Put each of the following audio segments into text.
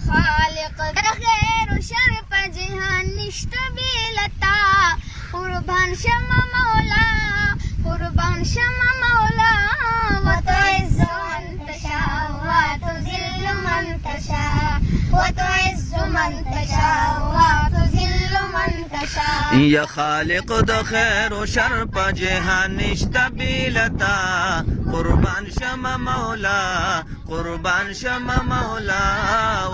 خالق د خیر و شر په جهان نشته بیلتا قربان شمه مولا قربان شمه مولا وتعز من تشاء وتذل من تشاء وتعز من تشاء وتذل من تشاء یا خالق د خیر و شر په جهان نشته بیلتا قربان شمه مولا قربان شمه مولا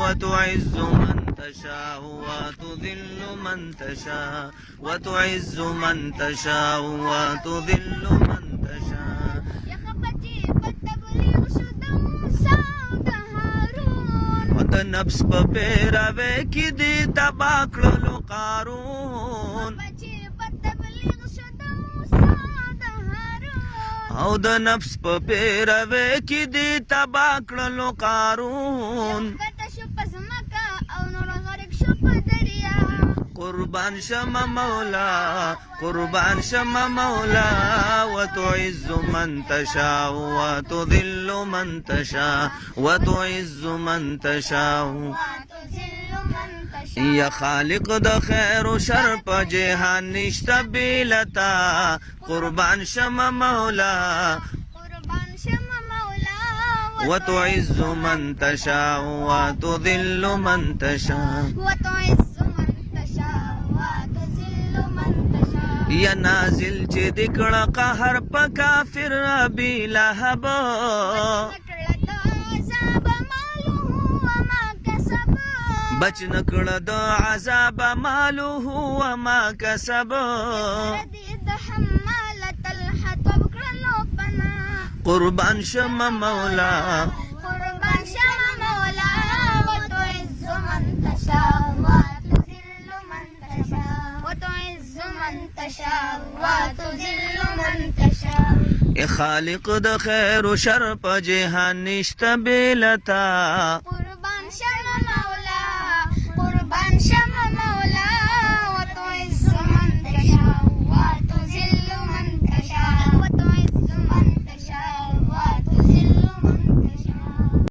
وتعز من تشاء وتذل من تشاء وتعز من تشاء وتذل من تشاء یا خبرتي په تبلیغ شو د موسی او د هارون و د نفس په پیروي کې دې تبا کړلو قارون بچي په تبلیغ شو د موسی او د هارون او د نفس په پیروي کې دې تبا کړلو قارون کته شو په ځمکه او نور غرق شو په دریا قربان شمه مولا قربان شمه مولا وتعز من تشاء وتذل من تشاء وتعز من تشاء وتذل من تشاء یا خالق د خیر و شر په جهان نشته بیلتا قربان شمه مولا قربان شمه مولا وتعز من تشاء وتذل من تشاء وتعز من تشاء وتذل من تشاء یا نازل چې د کړه قهر په کافر ابي لهب بچ نکړه د عذاب ماله وما کسب قربان شمه مولا قربان شمه مولا وتعز من تشاء وتذل من تشاء وتعز من تشاء وتذل من تشاء ای خالق د خیر و شر په جهان نشته بیلتا قربان شمه مولا قربان شمه مولا